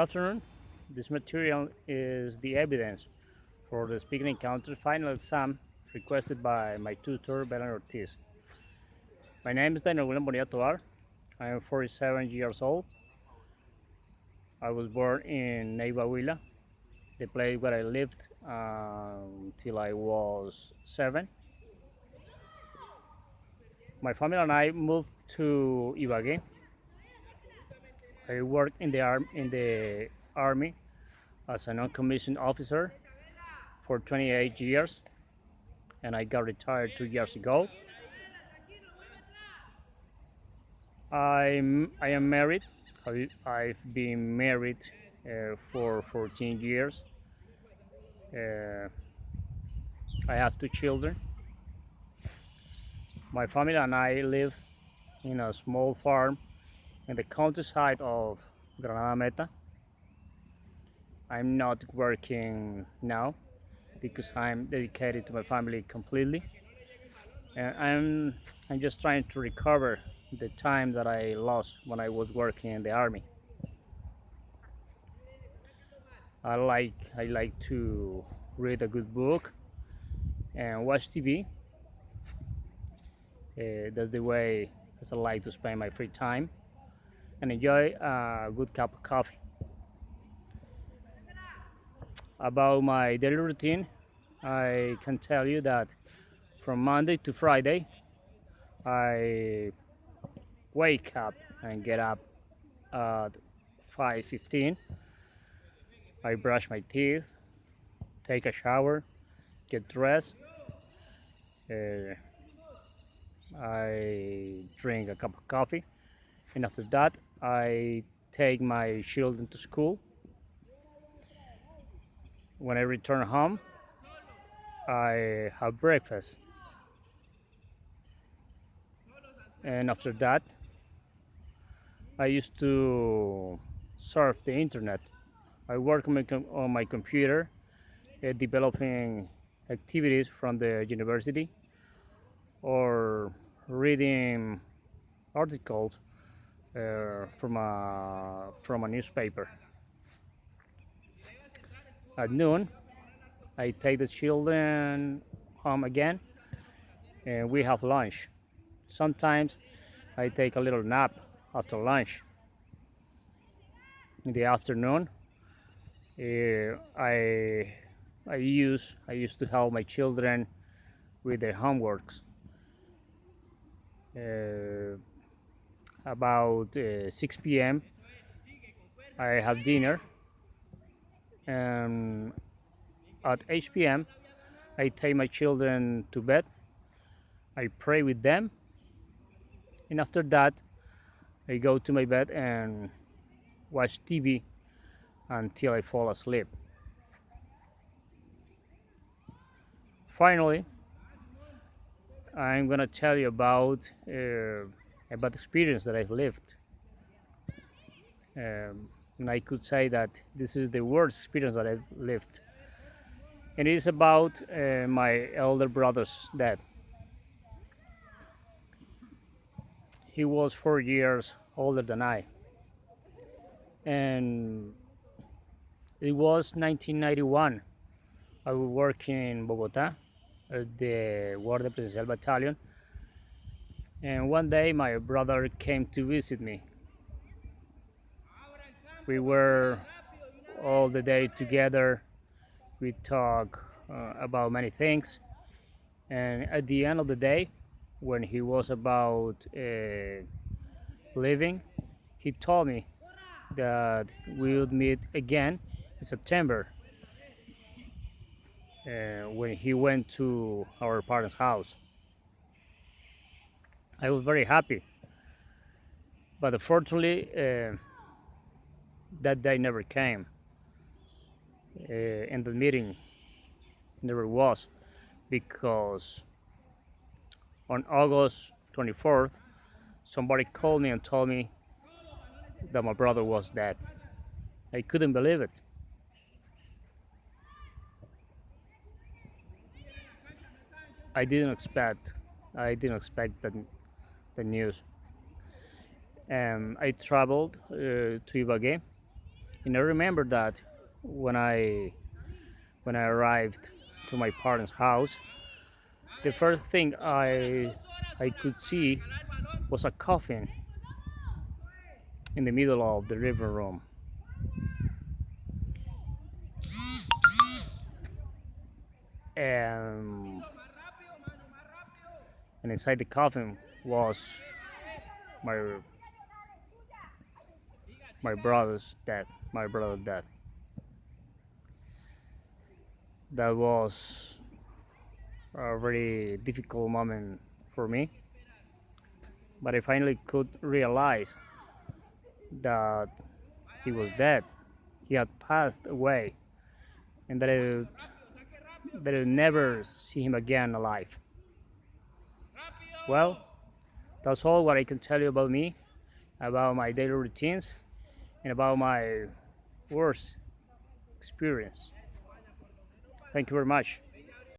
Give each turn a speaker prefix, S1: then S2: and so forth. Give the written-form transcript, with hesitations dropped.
S1: Afternoon. This material is the evidence for the speaking encounter final exam requested by my tutor, Belen Ortiz. My name is Daniel William Bonilla Tovar. I am 47 years old. I was born in Neiva Huila, the place where I lived until I was 7. My family and I moved to Ibagué. I worked in the army as a non-commissioned officer for 28 years, and I got retired 2 years ago. I am married. I've been married for 14 years. Uh, I have 2 children. My family and I live in a small farm in the countryside of Granada Meta. I'm not working now because I'm dedicated to my family completely. And I'm just trying to recover the time that I lost when I was working in the army. I like to read a good book and watch TV. That's the way as I like to spend my free time and enjoy a good cup of coffee. About my daily routine, I can tell you that from Monday to Friday, I wake up and get up at 5:15. I brush my teeth, take a shower, get dressed. Uh, I drink a cup of coffee, and after that, I take my children to school. When I return home, I have breakfast, and after that, I used to surf the internet. I work on my computer, developing activities from the university or reading articles from a newspaper. At noon, I take the children home again, and we have lunch. Sometimes I take a little nap after lunch. In the afternoon, I used to help my children with their homeworks. Uh, about 6 p.m. I have dinner, and at 8 p.m. I take my children to bed. I pray with them, and after that, I go to my bed and watch TV until I fall asleep. Finally, I'm gonna tell you a bad experience that I've lived. And I could say that this is the worst experience that I've lived. And it is about my elder brother's death. He was 4 years older than I, and it was 1991. I was working in Bogota at the Guardia Presidencial Battalion, and one day my brother came to visit me. We were all the day together. We talked about many things, and at the end of the day, when he was about leaving, he told me that we would meet again in September when he went to our parents' house. I was very happy, but unfortunately, that day never came, and the meeting never was because on August 24th, somebody called me and told me that my brother was dead. I couldn't believe it. I didn't expect. I didn't expect the news. And I traveled to Ibagué And I remember that when I when I arrived to my parents' house, the first thing I could see was a coffin in the middle of the living room. And inside the coffin was my brother's dad, my brother's dad. That was a very difficult moment for me, but I finally could realize that he was dead. He had passed away, and that I would never see him again alive. Well, that's all what I can tell you about me, about my daily routines, and about my worst experience. Thank you very much.